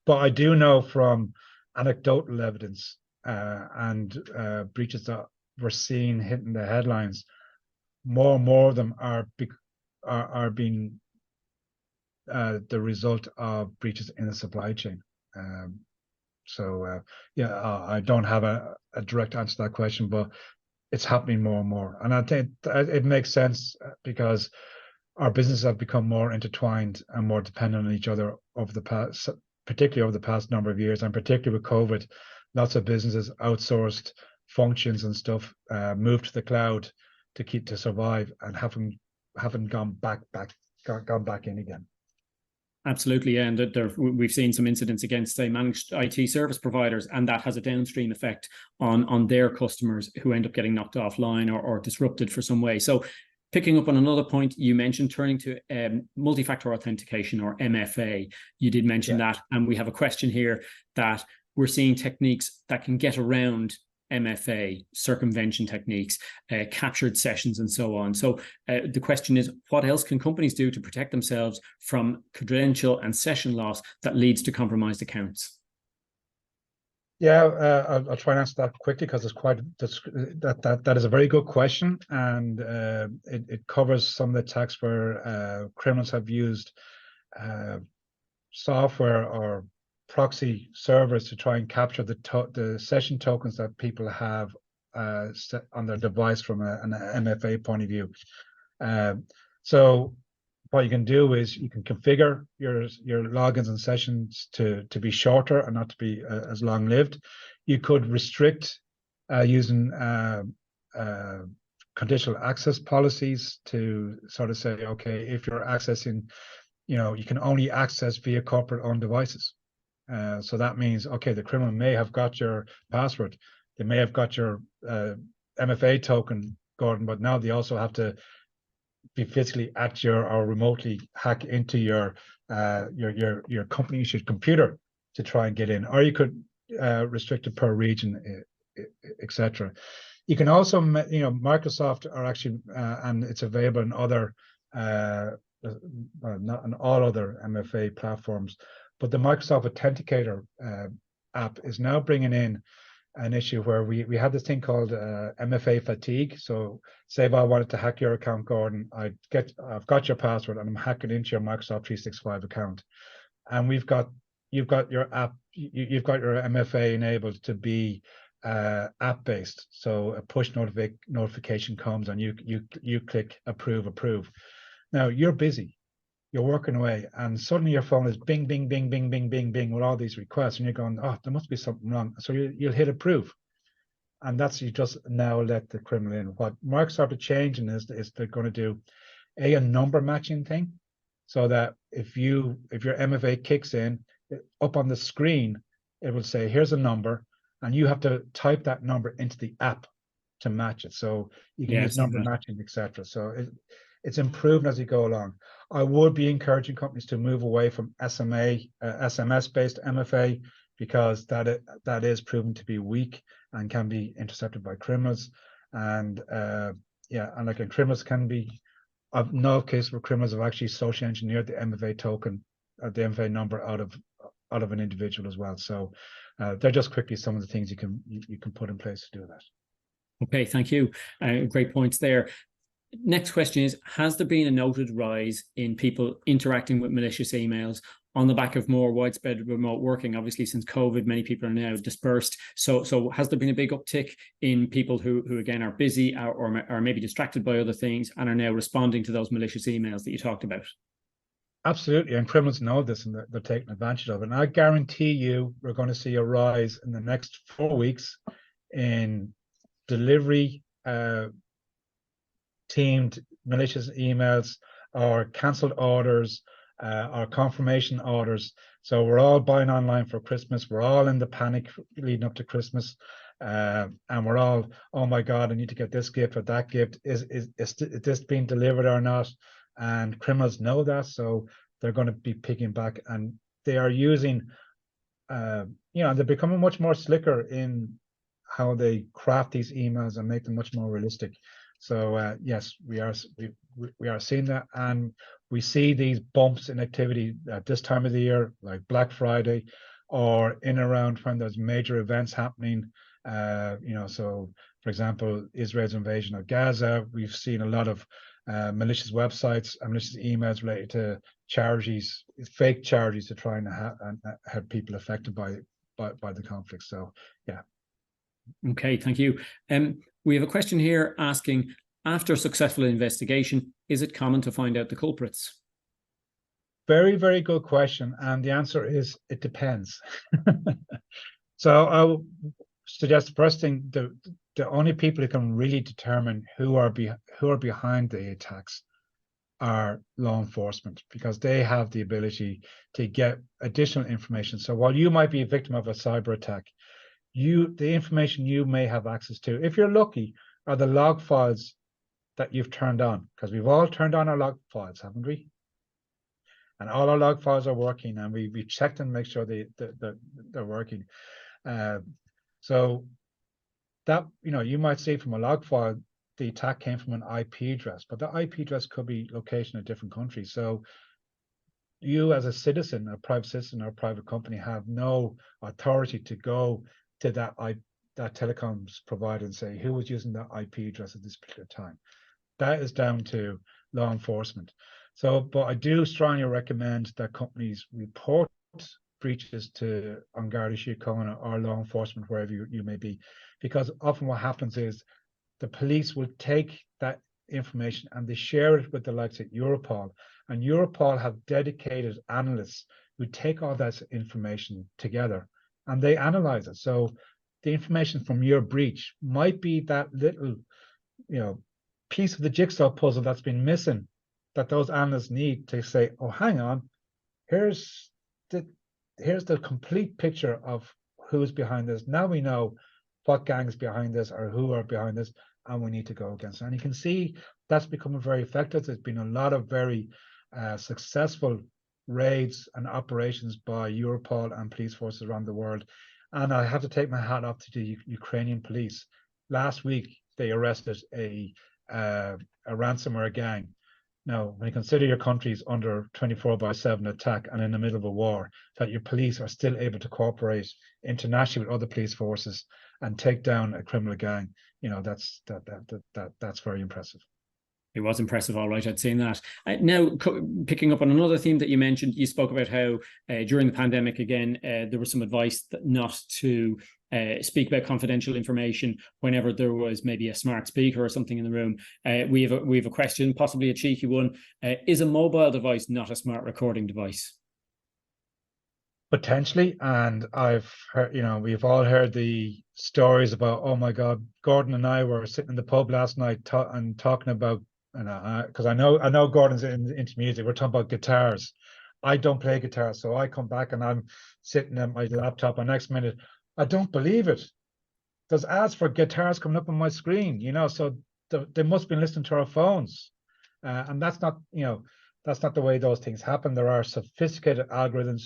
Speaker 2: But I do know from anecdotal evidence and breaches that we're seeing hitting the headlines, more and more of them are being the result of breaches in the supply chain. Yeah, I don't have a direct answer to that question, but it's happening more and more. And I think it makes sense because our businesses have become more intertwined and more dependent on each other over the past, particularly over the past number of years, and particularly with COVID, lots of businesses outsourced functions and stuff, moved to the cloud to survive, and haven't gone back in again.
Speaker 1: Absolutely, yeah. And we've seen some incidents against, say, managed IT service providers, and that has a downstream effect on their customers who end up getting knocked offline or disrupted for some way. So picking up on another point you mentioned, turning to multi-factor authentication, or MFA, you did mention that, and we have a question here that we're seeing techniques that can get around MFA, circumvention techniques, captured sessions, and so on. So the question is, what else can companies do to protect themselves from credential and session loss that leads to compromised accounts?
Speaker 2: Yeah, I'll try and answer that quickly because it's that is a very good question, and it covers some of the attacks where criminals have used software or proxy servers to try and capture the session tokens that people have set on their device from an MFA point of view. So what you can do is you can configure your logins and sessions to be shorter and not to be as long-lived. You could restrict using conditional access policies to sort of say, okay, if you're accessing, you can only access via corporate-owned devices. So that means, okay, the criminal may have got your password, they may have got your MFA token, Gordon, but now they also have to be physically at or remotely hack into your company's computer to try and get in, or you could restrict it per region, etc. You can also, Microsoft are actually, and it's available in other, not in all other MFA platforms, but the Microsoft Authenticator app is now bringing in an issue where we had this thing called MFA fatigue. So say if I wanted to hack your account, Gordon, I've got your password and I'm hacking into your Microsoft 365 account, and you've got your app, you've got your MFA enabled to be app based. So a push notification comes and you click approve. Now you're busy, you're working away, and suddenly your phone is bing, bing, bing, bing, bing, bing, bing with all these requests, and you're going, oh, there must be something wrong. So you'll hit approve, and that's, you just now let the criminal in. What Microsoft are changing is they're going to do a number matching thing, so that if your MFA kicks in, up on the screen it will say, here's a number, and you have to type that number into the app to match it. So you can use number matching, etc. So it's improved as you go along. I would be encouraging companies to move away from SMS-based MFA, because that is proven to be weak and can be intercepted by criminals. And and like criminals can be, I've no case where criminals have actually socially engineered the MFA token, the MFA number out of an individual as well. So they're just quickly some of the things you can put in place to do that.
Speaker 1: Okay, thank you. Great points there. Next question is, has there been a noted rise in people interacting with malicious emails on the back of more widespread remote working? Obviously, since COVID, many people are now dispersed. So has there been a big uptick in people who again are busy or maybe distracted by other things and are now responding to those malicious emails that you talked about?
Speaker 2: Absolutely, and criminals know this, and they're taking advantage of it. And I guarantee you, we're going to see a rise in the next 4 weeks in delivery teamed malicious emails, or cancelled orders, or confirmation orders. So we're all buying online for Christmas. We're all in the panic leading up to Christmas, and we're all, oh my God, I need to get this gift or that gift. Is this being delivered or not? And criminals know that, so they're going to be picking back, and they are using, they're becoming much more slicker in how they craft these emails and make them much more realistic. So yes, we are seeing that, and we see these bumps in activity at this time of the year, like Black Friday, or in around when there's major events happening. So for example, Israel's invasion of Gaza, we've seen a lot of malicious websites and malicious emails related to charities, fake charities, to try and have people affected by the conflict. So yeah.
Speaker 1: Okay, thank you. We have a question here asking, after a successful investigation, is it common to find out the culprits?
Speaker 2: Very, very good question. And the answer is, it depends. So I will suggest the first thing, the only people who can really determine who are behind the attacks are law enforcement, because they have the ability to get additional information. So while you might be a victim of a cyber attack, the information you may have access to, if you're lucky, are the log files that you've turned on, because we've all turned on our log files, haven't we? And all our log files are working, and we checked and make sure they're working. So that, you might see from a log file the attack came from an IP address, but the IP address could be location in a different country. So you, as a citizen, a private citizen or a private company, have no authority to go to that telecoms provider and say who was using that IP address at this particular time. That is down to law enforcement. So, but I do strongly recommend that companies report breaches to An Garda Síochána or law enforcement, wherever you may be, because often what happens is the police will take that information and they share it with the likes of Europol, and Europol have dedicated analysts who take all that information together and they analyze it. So the information from your breach might be that little, piece of the jigsaw puzzle that's been missing, that those analysts need to say, oh, hang on, here's the complete picture of who's behind this. Now we know what gang is behind this or who are behind this, and we need to go against it. And you can see that's becoming very effective. There's been a lot of very successful raids and operations by Europol and police forces around the world. And I have to take my hat off to the Ukrainian police. Last week, they arrested a ransomware gang. Now, when you consider your country's under 24/7 attack and in the middle of a war, that your police are still able to cooperate internationally with other police forces and take down a criminal gang, that's very impressive.
Speaker 1: It was impressive, all right. I'd seen that. Now, picking up on another theme that you mentioned, you spoke about how during the pandemic, again, there was some advice not to speak about confidential information whenever there was maybe a smart speaker or something in the room. We have a question, possibly a cheeky one. Is a mobile device not a smart recording device?
Speaker 2: Potentially, and I've heard, we've all heard the stories about, oh my God, Gordon and I were sitting in the pub last night and talking about, because I know Gordon's into music, we're talking about guitars, I don't play guitar, so I come back and I'm sitting at my laptop, and next minute, I don't believe it. There's ads for guitars coming up on my screen, so they must be listening to our phones. And that's not, that's not the way those things happen. There are sophisticated algorithms,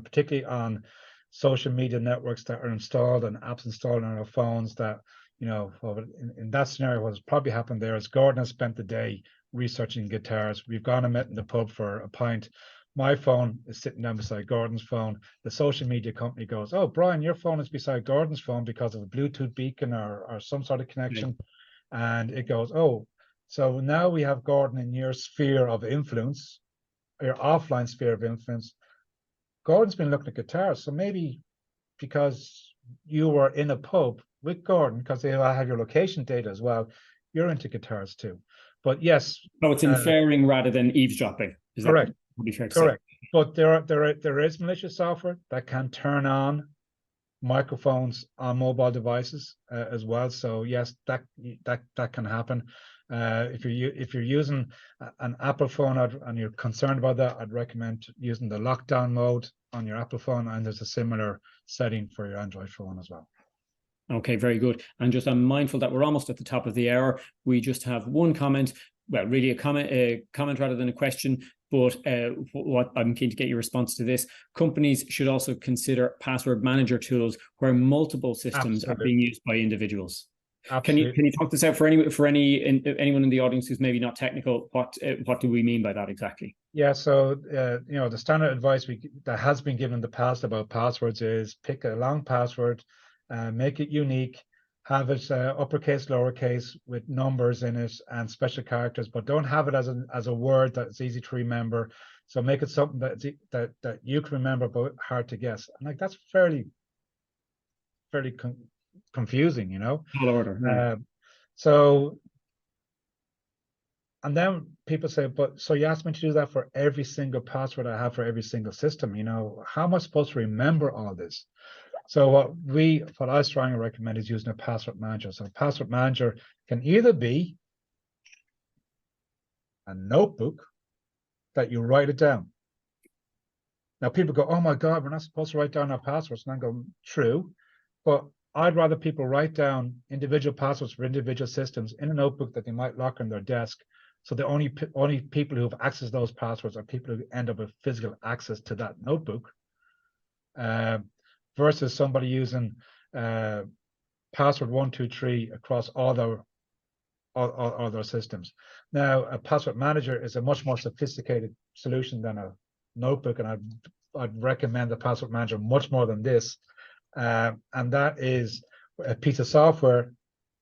Speaker 2: particularly on social media networks that are installed and apps installed on our phones that, in that scenario, what's probably happened there is Gordon has spent the day researching guitars. We've gone and met in the pub for a pint. My phone is sitting down beside Gordon's phone. The social media company goes, "Oh, Brian, your phone is beside Gordon's phone because of a Bluetooth beacon or some sort of connection." And it goes, "Oh, so now we have Gordon in your sphere of influence, your offline sphere of influence. Gordon's been looking at guitars, so maybe because you were in a pub with Gordon, because they have your location data as well, you're into guitars too." But yes,
Speaker 1: No, it's inferring rather than eavesdropping. Is
Speaker 2: correct.
Speaker 1: That would be fair to
Speaker 2: Correct.
Speaker 1: say?
Speaker 2: But there is malicious software that can turn on microphones on mobile devices as well. So yes, that can happen. If you're using an Apple phone and you're concerned about that, I'd recommend using the lockdown mode on your Apple phone, and there's a similar setting for your Android phone as well.
Speaker 1: Okay, very good. And just I'm mindful that we're almost at the top of the hour. We just have one comment. Well, really a comment rather than a question. But what I'm keen to get your response to this. Companies should also consider password manager tools where multiple systems are being used by individials.
Speaker 2: Absolutely.
Speaker 1: Can you talk this out for anyone in the audience who's maybe not technical? What do we mean by that exactly?
Speaker 2: Yeah, so the standard advice that has been given in the past about passwords is pick a long password, make it unique, have it uppercase, lowercase with numbers in it and special characters, but don't have it as a word that's easy to remember. So make it something that you can remember but hard to guess. And like that's fairly confusing,
Speaker 1: Tall order. Yeah.
Speaker 2: So, and then people say, but so you asked me to do that for every single password I have for every single system, how am I supposed to remember all this? So what I strongly recommend is using a password manager. So a password manager can either be a notebook that you write it down. Now people go, "Oh my God, we're not supposed to write down our passwords." And I go, true, but I'd rather people write down individual passwords for individual systems in a notebook that they might lock on their desk. So the only people who have access to those passwords are people who end up with physical access to that notebook. Versus somebody using password 123 across all their systems. Now, a password manager is a much more sophisticated solution than a notebook, and I'd recommend a password manager much more than this. And that is a piece of software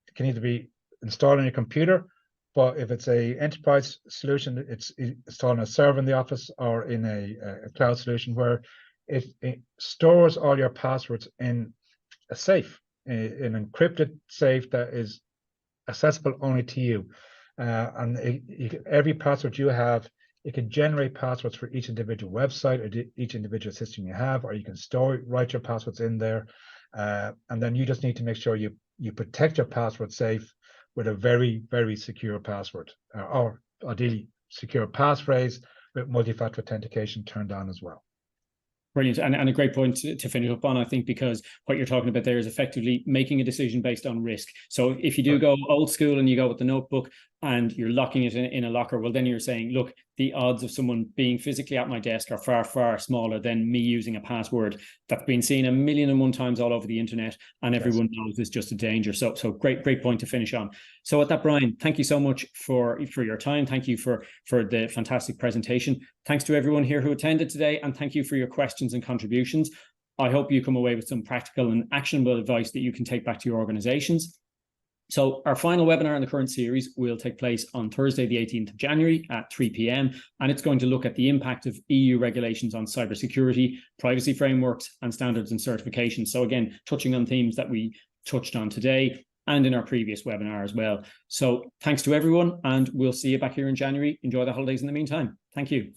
Speaker 2: that can either be installed on your computer, but if it's a enterprise solution, it's installed on a server in the office or in a cloud solution where it stores all your passwords in a safe, an encrypted safe that is accessible only to you. And every password you have, it can generate passwords for each individual website or each individual system you have, or you can write your passwords in there. And then you just need to make sure you protect your password safe with a very, very secure password, or ideally secure passphrase with multi-factor authentication turned on as well.
Speaker 1: Brilliant. And a great point to finish up on, I think, because what you're talking about there is effectively making a decision based on risk. So if you do go old school and you go with the notebook and you're locking it in a locker, well, then you're saying, look, the odds of someone being physically at my desk are far, far smaller than me using a password that's been seen 1,000,001 times all over the internet, and everyone knows it's just a danger. So great point to finish on. So at that, Brian, thank you so much for your time. Thank you for the fantastic presentation. Thanks to everyone here who attended today, and thank you for your questions and contributions. I hope you come away with some practical and actionable advice that you can take back to your organizations. So our final webinar in the current series will take place on Thursday, the 18th of January at 3 p.m. And it's going to look at the impact of EU regulations on cybersecurity, privacy frameworks, and standards and certifications. So again, touching on themes that we touched on today and in our previous webinar as well. So thanks to everyone, and we'll see you back here in January. Enjoy the holidays in the meantime. Thank you.